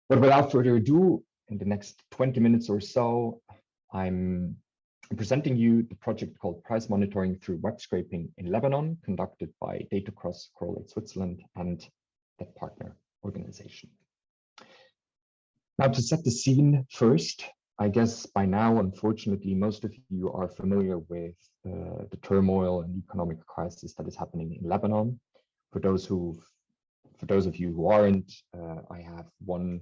But without further ado, in the next 20 minutes or so, I'm presenting you the project called Price Monitoring through Web Scraping in Lebanon, conducted by DataCross, CorrelAid Switzerland, and that partner organization. Now, to set the scene first, I guess by now, unfortunately, most of you are familiar with the turmoil and economic crisis that is happening in Lebanon. For those of you who aren't, I have one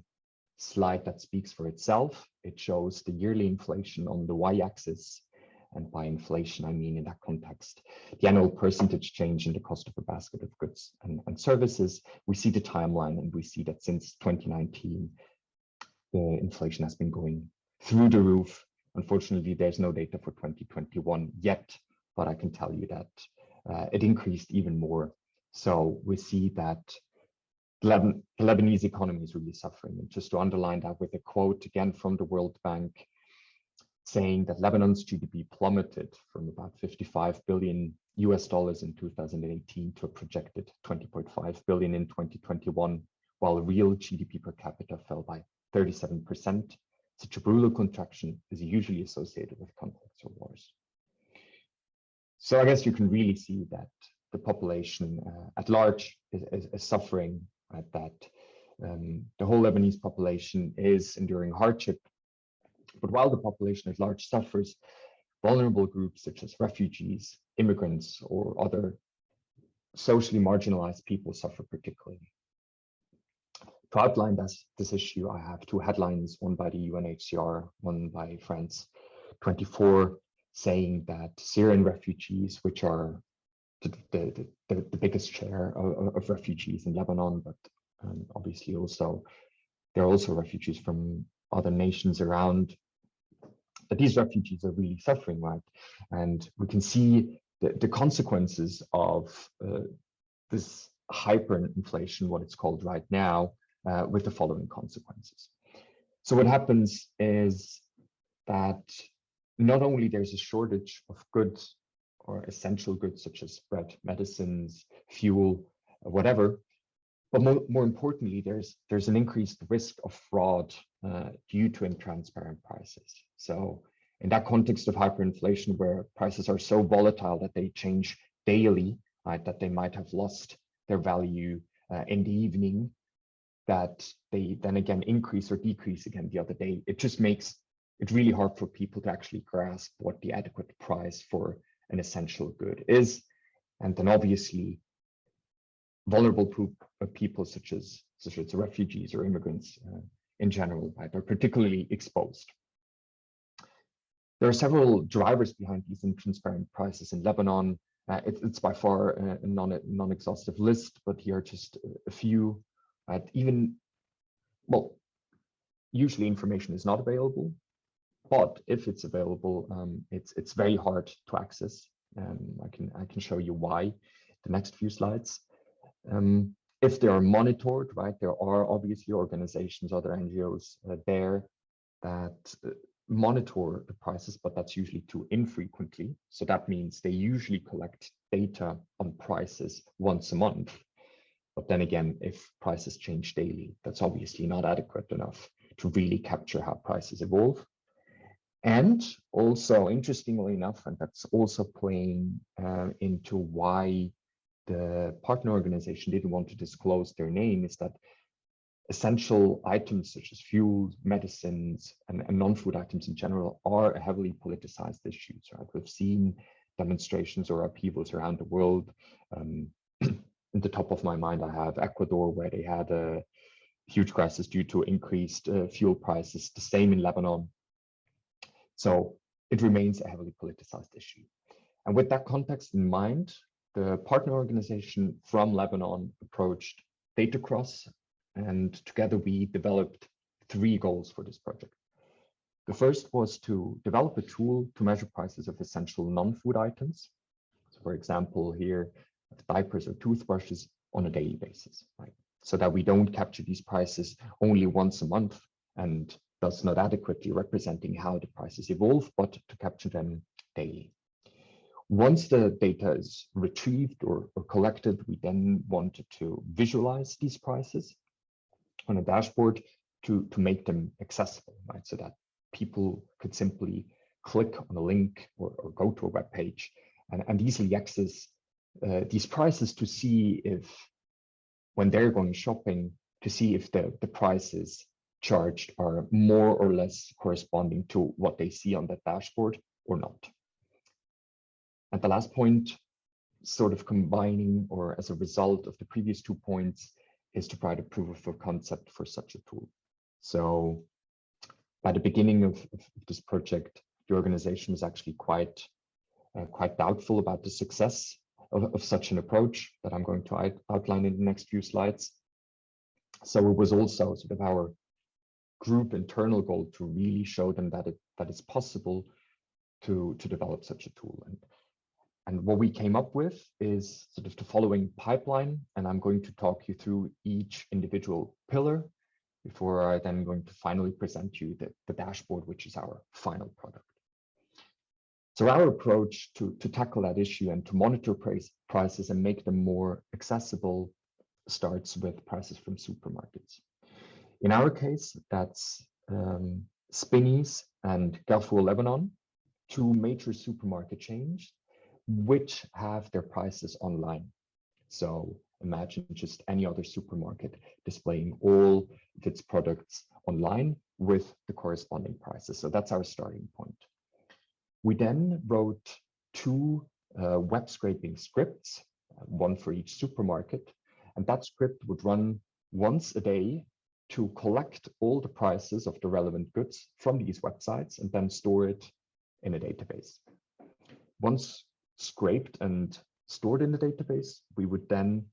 slide that speaks for itself. It shows the yearly inflation on the y-axis, and by inflation I mean in that context the annual percentage change in the cost of a basket of goods and services. We see the timeline, and we see that since 2019 the inflation has been going through the roof. Unfortunately, there's no data for 2021 yet, but I can tell you that it increased even more. So we see that the Lebanese economy is really suffering. And just to underline that with a quote again from the World Bank, saying that Lebanon's GDP plummeted from about $55 billion in 2018 to a projected 20.5 billion in 2021, while real GDP per capita fell by 37%. Such a brutal contraction is usually associated with conflicts or wars. So I guess you can really see that the population at large is suffering, that the whole Lebanese population is enduring hardship. But while the population at large suffers, vulnerable groups such as refugees, immigrants, or other socially marginalized people suffer particularly. To outline this issue, I have two headlines, one by the UNHCR, one by France 24, saying that Syrian refugees, which are the biggest share of refugees in Lebanon, but obviously also there are also refugees from other nations around, that these refugees are really suffering, right? And we can see the consequences of this hyperinflation, what it's called right now, with the following consequences. So what happens is that not only there's a shortage of goods or essential goods such as bread, medicines, fuel, whatever, but more importantly, there's an increased risk of fraud due to intransparent prices. So in that context of hyperinflation, where prices are so volatile that they change daily, right, that they might have lost their value in the evening, that they then again increase or decrease again the other day, it just makes it really hard for people to actually grasp what the adequate price for an essential good is. And then obviously vulnerable people such as refugees or immigrants in general, right, are particularly exposed. There are several drivers behind these intransparent prices in Lebanon. It's by far a non-exhaustive list, but here are just a few. Usually information is not available, but if it's available, it's very hard to access. I can show you why the next few slides. If they are monitored, right, there are obviously organizations, other NGOs there that monitor the prices, but that's usually too infrequently. So that means they usually collect data on prices once a month. But then again, if prices change daily, that's obviously not adequate enough to really capture how prices evolve. And also, interestingly enough, and that's also playing into why the partner organization didn't want to disclose their name, is that essential items such as fuel, medicines, and non-food items in general are heavily politicized issues, right? We've seen demonstrations or upheavals around the world. In the top of my mind, I have Ecuador, where they had a huge crisis due to increased fuel prices, the same in Lebanon. So it remains a heavily politicized issue. And with that context in mind, the partner organization from Lebanon approached DataCross, and together we developed 3 goals for this project. The first was to develop a tool to measure prices of essential non-food items. So for example, here, diapers or toothbrushes on a daily basis, right? So that we don't capture these prices only once a month and thus not adequately representing how the prices evolve, but to capture them daily. Once the data is retrieved or collected, we then wanted to visualize these prices on a dashboard to make them accessible, right? So that people could simply click on a link or go to a web page and easily access these prices to see if, when they're going shopping, to see if the prices charged are more or less corresponding to what they see on that dashboard or not. And the last point, sort of combining or as a result of the previous 2 points, is to provide a proof of concept for such a tool. So by the beginning of this project, the organization was actually quite doubtful about the success of such an approach that I'm going to outline in the next few slides. So it was also sort of our group internal goal to really show them that it's possible to develop such a tool. And what we came up with is sort of the following pipeline, and I'm going to talk you through each individual pillar before I then going to finally present you the dashboard, which is our final product. So our approach to tackle that issue and to monitor prices and make them more accessible starts with prices from supermarkets. In our case, that's Spinneys and Carrefour Lebanon, 2 major supermarket chains, which have their prices online. So imagine just any other supermarket displaying all of its products online with the corresponding prices. So that's our starting point. We then wrote 2 web scraping scripts, one for each supermarket, and that script would run once a day to collect all the prices of the relevant goods from these websites and then store it in a database. Once scraped and stored in the database, we would then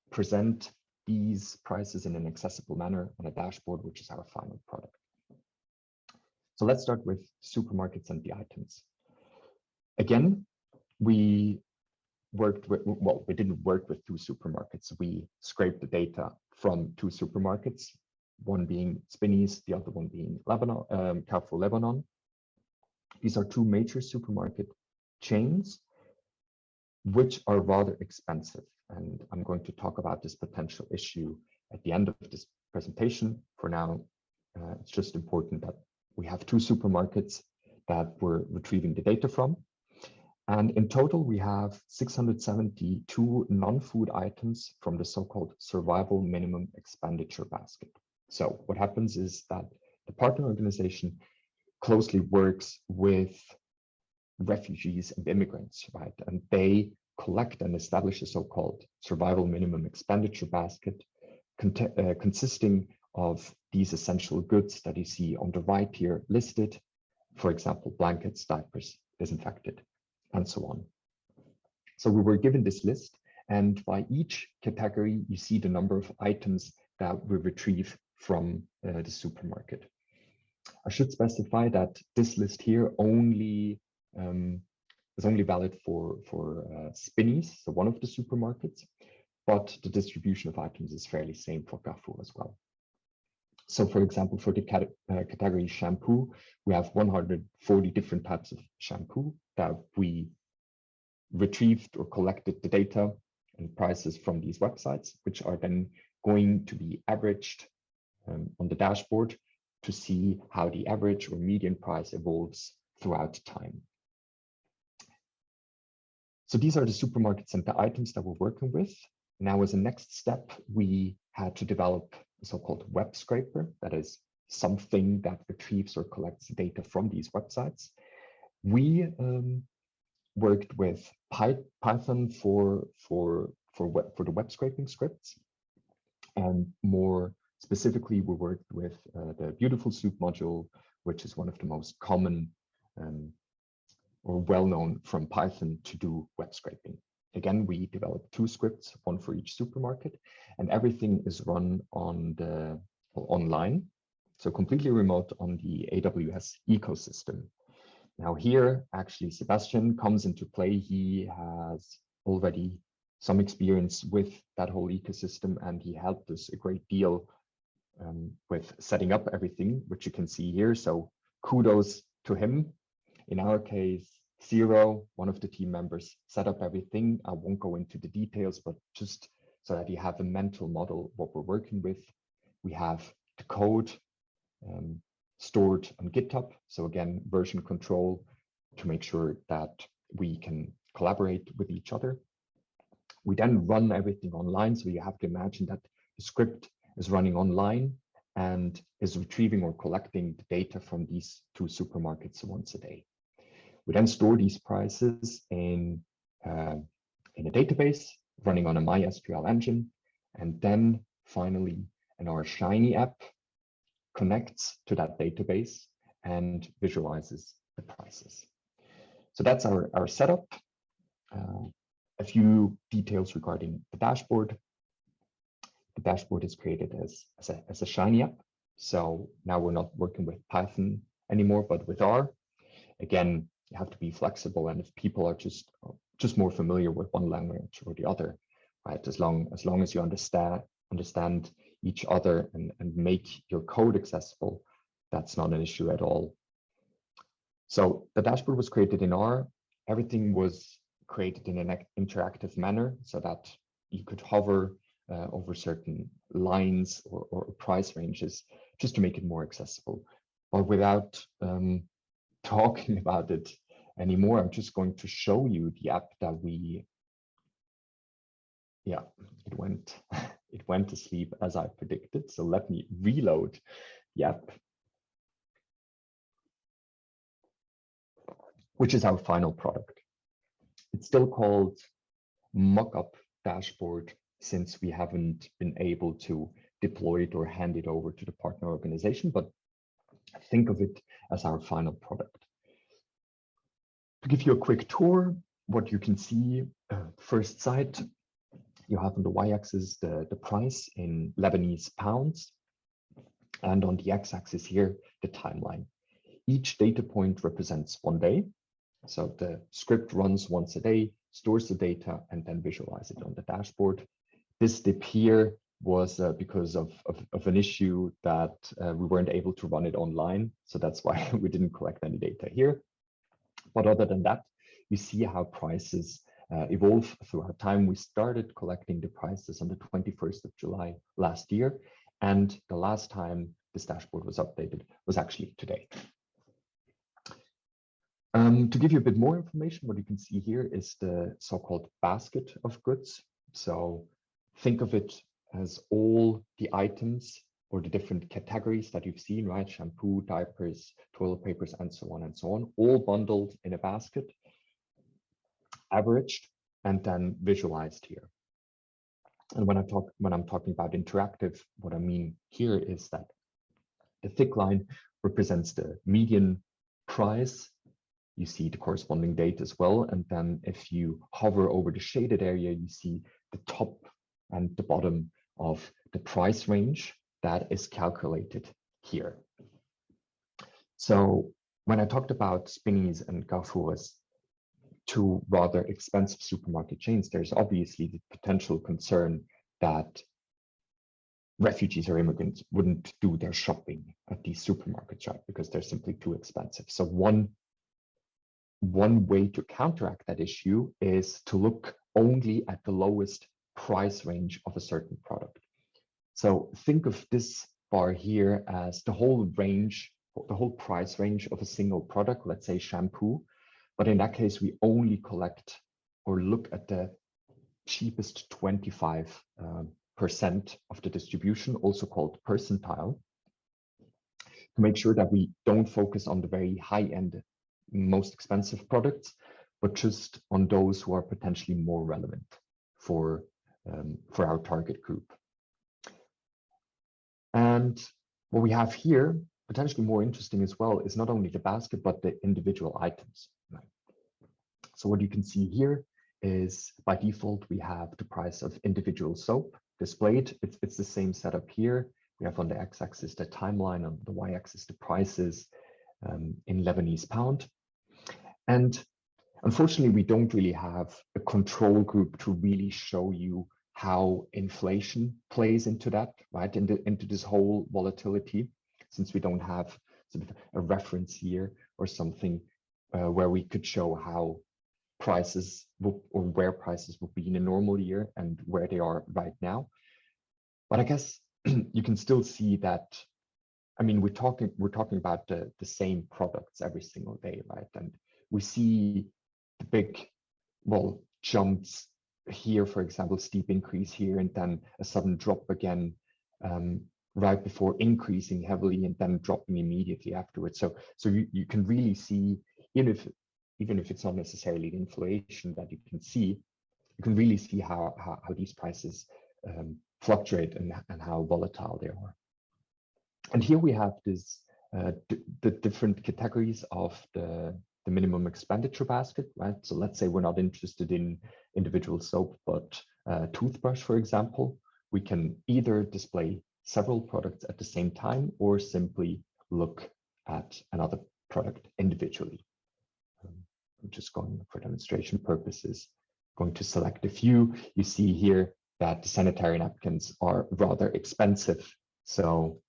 present these prices in an accessible manner on a dashboard, which is our final product. So let's start with supermarkets and the items. Again, we worked with, well, we didn't work with 2 supermarkets. We scraped the data from 2 supermarkets, one being Spinneys, the other one being Lebanon, Carrefour Lebanon. These are 2 major supermarket chains, which are rather expensive. And I'm going to talk about this potential issue at the end of this presentation. For now, it's just important that we have 2 supermarkets that we're retrieving the data from. And in total, we have 672 non-food items from the so-called survival minimum expenditure basket. So what happens is that the partner organization closely works with refugees and immigrants, right? And they collect and establish a so-called survival minimum expenditure basket consisting of these essential goods that you see on the right here listed, for example, blankets, diapers, disinfectant, and so on. So we were given this list, and by each category, you see the number of items that we retrieve from the supermarket. I should specify that this list here only is only valid for Spinneys, so one of the supermarkets, but the distribution of items is fairly same for Carrefour as well. So for example, for the category shampoo, we have 140 different types of shampoo that we retrieved or collected the data and prices from these websites, which are then going to be averaged on the dashboard to see how the average or median price evolves throughout time. So these are the supermarkets and the items that we're working with. Now, as a next step, we had to develop a so-called web scraper, that is something that retrieves or collects data from these websites. We worked with Python for the web scraping scripts, and more specifically, we worked with the Beautiful Soup module, which is one of the most common or well-known from Python to do web scraping. Again, we developed 2 scripts, one for each supermarket, and everything is run on online, so completely remote on the AWS ecosystem. Now here, actually, Sebastian comes into play. He has already some experience with that whole ecosystem, and he helped us a great deal with setting up everything, which you can see here. So kudos to him. In our case, Zero, one of the team members, set up everything. I won't go into the details, but just so that you have a mental model what we're working with. We have the code stored on GitHub. So again, version control to make sure that we can collaborate with each other. We then run everything online. So you have to imagine that the script is running online and is retrieving or collecting the data from these two supermarkets once a day. We then store these prices in a database running on a MySQL engine. And then finally, in our Shiny app connects to that database and visualizes the prices. So that's our setup. A few details regarding the dashboard. The dashboard is created as a Shiny app. So now we're not working with Python anymore, but with R. Again, you have to be flexible, and if people are just more familiar with one language or the other, right? As long as you understand each other and make your code accessible, that's not an issue at all. So the dashboard was created in R. Everything was created in an interactive manner so that you could hover over certain lines or price ranges just to make it more accessible. But without talking about it anymore, I'm just going to show you the app that it went to sleep as I predicted. So let me reload the app, which is our final product. It's still called Mockup Dashboard since we haven't been able to deploy it or hand it over to the partner organization, but think of it as our final product. To give you a quick tour, what you can see, first sight, you have on the y-axis the price in Lebanese pounds, and on the x-axis here, the timeline. Each data point represents one day. So the script runs once a day, stores the data, and then visualizes it on the dashboard. This dip here was because of an issue that we weren't able to run it online. So that's why we didn't collect any data here. But other than that, you see how prices evolve throughout time. We started collecting the prices on the 21st of July last year. And the last time this dashboard was updated was actually today. To give you a bit more information, what you can see here is the so-called basket of goods. So think of it as all the items or the different categories that you've seen, right? Shampoo, diapers, toilet papers, and so on, all bundled in a basket, averaged, and then visualized here. And when I'm talking about interactive, what I mean here is that the thick line represents the median price. You see the corresponding date as well. And then if you hover over the shaded area, you see the top and the bottom of the price range that is calculated here. So when I talked about Spinneys and Carrefour as two rather expensive supermarket chains, there's obviously the potential concern that refugees or immigrants wouldn't do their shopping at these supermarkets, right? Because they're simply too expensive. So one way to counteract that issue is to look only at the lowest price range of a certain product. So think of this bar here as the whole range, the whole price range of a single product, let's say shampoo. But in that case, we only collect or look at the cheapest 25% of the distribution, also called percentile, to make sure that we don't focus on the very high-end, most expensive products, but just on those who are potentially more relevant for our target group. And what we have here, potentially more interesting as well, is not only the basket, but the individual items. Right? So what you can see here is by default, we have the price of individual soap displayed. It's the same setup here. We have on the x-axis the timeline, on the y-axis the prices in Lebanese pound. And unfortunately, we don't really have a control group to really show you how inflation plays into that, right? Into this whole volatility, since we don't have sort of a reference here or something where we could show how prices will, or where prices will be in a normal year and where they are right now. But I guess you can still see that I mean, we're talking about the same products every single day, right? And we see the big, well, jumps here, for example, steep increase here, and then a sudden drop again right before increasing heavily and then dropping immediately afterwards. So you can really see, even if it's not necessarily the inflation that you can see, you can really see how these prices fluctuate and how volatile they are. And here we have this the different categories of the minimum expenditure basket, right? So let's say we're not interested in individual soap, but toothbrush, for example. We can either display several products at the same time or simply look at another product individually. I'm just going for demonstration purposes, going to select a few. You see here that the sanitary napkins are rather expensive. So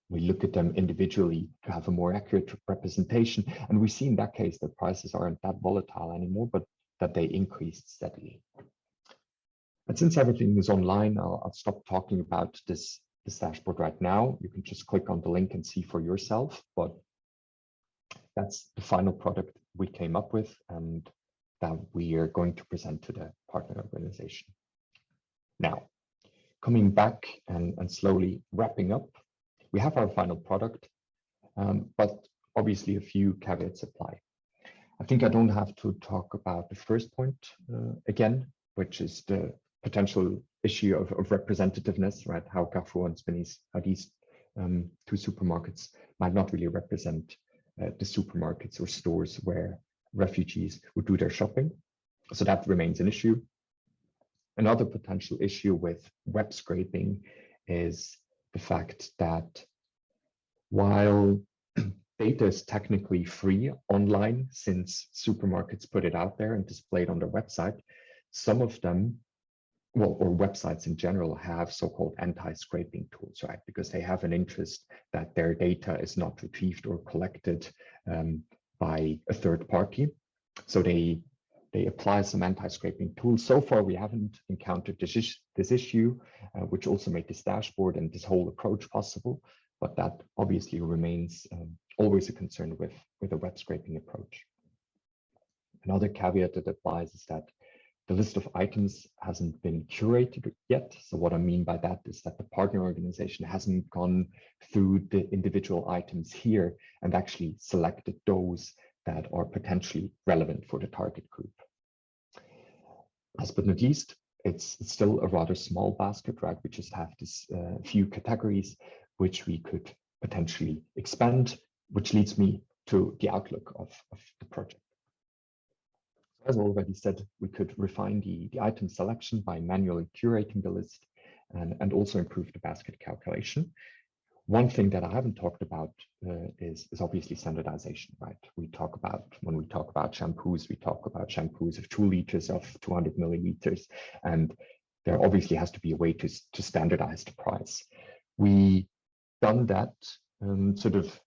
we look at them individually to have a more accurate representation. And we see in that case that prices aren't that volatile anymore, but that they increased steadily. And since everything is online, I'll stop talking about this dashboard right now. You can just click on the link and see for yourself, but that's the final product we came up with and that we are going to present to the partner organization. Now, coming back and slowly wrapping up, we have our final product, but obviously a few caveats apply. I think I don't have to talk about the first point again, which is the potential issue of representativeness, right? How Carrefour and Spinneys, how these two supermarkets might not really represent the supermarkets or stores where refugees would do their shopping. So that remains an issue. Another potential issue with web scraping is the fact that while data is technically free online, since supermarkets put it out there and display it on their website, some of them, well, or websites in general, have so-called anti-scraping tools, right? Because they have an interest that their data is not retrieved or collected by a third party. So they apply some anti-scraping tools. So far, we haven't encountered this issue, which also made this dashboard and this whole approach possible. But that obviously remains always a concern with a web scraping approach. Another caveat that applies is that the list of items hasn't been curated yet. So what I mean by that is that the partner organization hasn't gone through the individual items here and actually selected those that are potentially relevant for the target group. Last but not least, it's still a rather small basket, right? We just have this few categories which we could potentially expand, which leads me to the outlook of the project. As already said, we could refine the item selection by manually curating the list and also improve the basket calculation. One thing that I haven't talked about is obviously standardization, right? When we talk about shampoos, we talk about shampoos of 2 liters, of 200 milliliters, and there obviously has to be a way to standardize the price. We done that sort of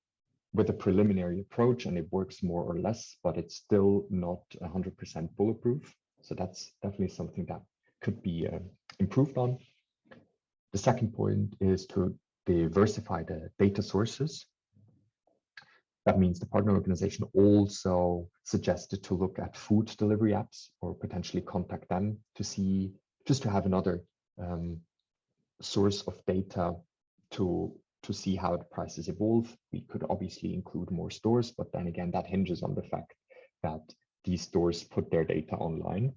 with a preliminary approach, and it works more or less, but it's still not 100% bulletproof. So that's definitely something that could be improved on. The second point is to diversify the data sources. That means the partner organization also suggested to look at food delivery apps or potentially contact them to see, just to have another source of data to see how the prices evolve. We could obviously include more stores, but then again, that hinges on the fact that these stores put their data online.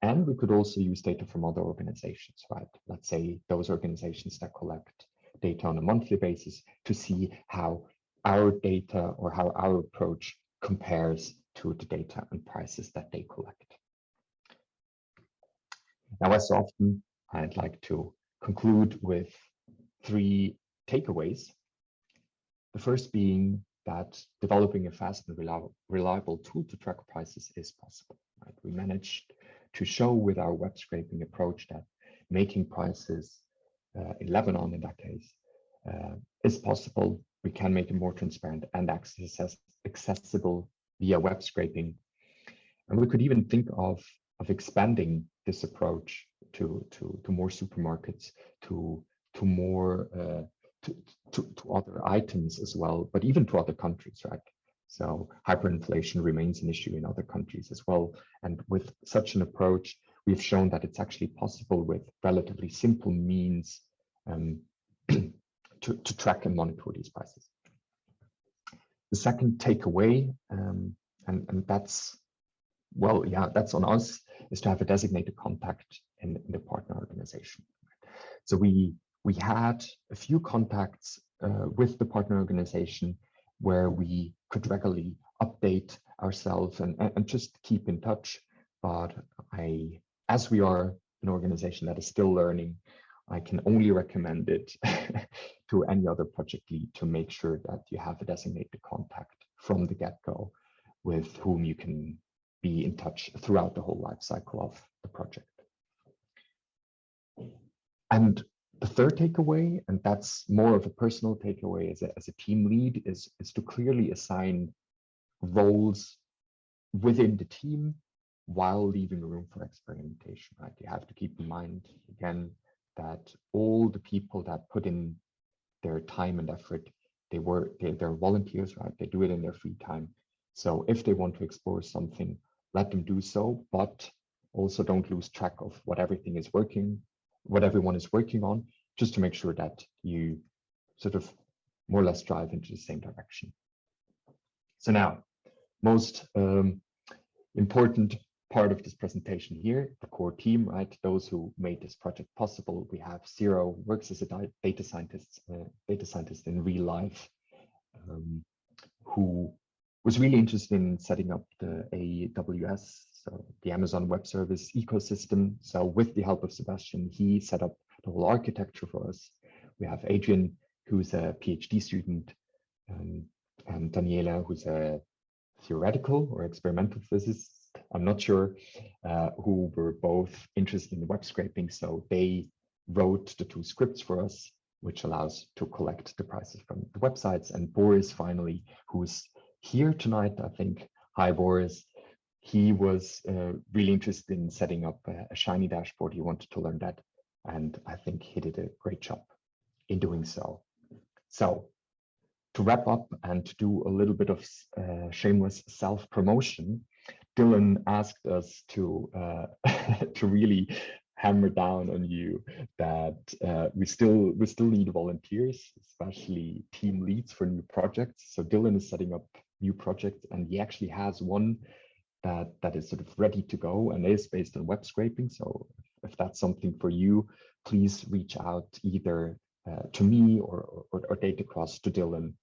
And we could also use data from other organizations, right? Let's say those organizations that collect data on a monthly basis to see how our data or how our approach compares to the data and prices that they collect. Now, as often, I'd like to conclude with 3 takeaways. The first being that developing a fast and reliable tool to track prices is possible, right? We managed to show with our web scraping approach that making prices in Lebanon, in that case, is possible. We can make it more transparent and accessible via web scraping. And we could even think of expanding this approach to more supermarkets, to more to other items as well, but even to other countries, right? So hyperinflation remains an issue in other countries as well. And with such an approach, we've shown that it's actually possible with relatively simple means to track and monitor these prices. The second takeaway, and that's, well, yeah, that's on us, is to have a designated contact in the partner organization. So we had a few contacts with the partner organization where we could regularly update ourselves and just keep in touch. But as we are an organization that is still learning, I can only recommend it to any other project lead to make sure that you have a designated contact from the get-go with whom you can be in touch throughout the whole life cycle of the project. And the third takeaway, and that's more of a personal takeaway as a team lead, is to clearly assign roles within the team while leaving room for experimentation, right? You have to keep in mind, again, that all the people that put in their time and effort, they're volunteers, right? They do it in their free time. So if they want to explore something, let them do so, but also don't lose track of what everything is working, what everyone is working on, just to make sure that you sort of more or less drive into the same direction. So now, most important part of this presentation here, the core team, right? Those who made this project possible. We have Zero, works as a data scientist in real life, who was really interested in setting up the AWS, so the Amazon Web Service ecosystem. So with the help of Sebastian, he set up the whole architecture for us. We have Adrian, who's a PhD student, and Daniela, who's a theoretical or experimental physicist, I'm not sure, who were both interested in web scraping. So they wrote the two scripts for us, which allows to collect the prices from the websites. And Boris, finally, who's here tonight, I think. Hi, Boris. He was really interested in setting up a Shiny dashboard. He wanted to learn that. And I think he did a great job in doing so. So to wrap up and to do a little bit of shameless self-promotion, Dylan asked us to really hammer down on you that we still need volunteers, especially team leads for new projects. So Dylan is setting up new projects, and he actually has one that is sort of ready to go and is based on web scraping. So if that's something for you, please reach out either to me or DataCross to Dylan.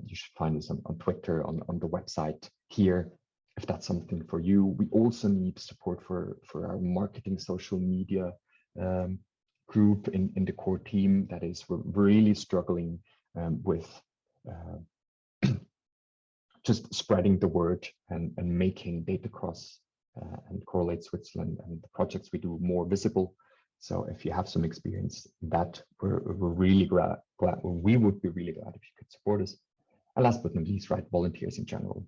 You should find us on Twitter, on the website here, if that's something for you. We also need support for our marketing social media group in the core team. That is, we're really struggling with just spreading the word and making DataCross and CorrelAid Switzerland and the projects we do more visible. So if you have some experience in that, we're really glad. We would be really glad if you could support us. And last but not least, right, volunteers in general.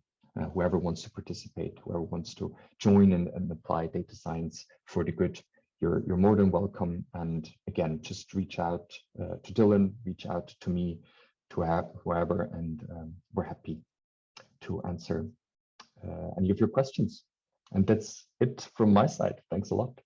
Whoever wants to participate, whoever wants to join and apply data science for the good, you're more than welcome. And again, just reach out to Dylan, reach out to me, to whoever, and we're happy to answer any of your questions. And that's it from my side. Thanks a lot.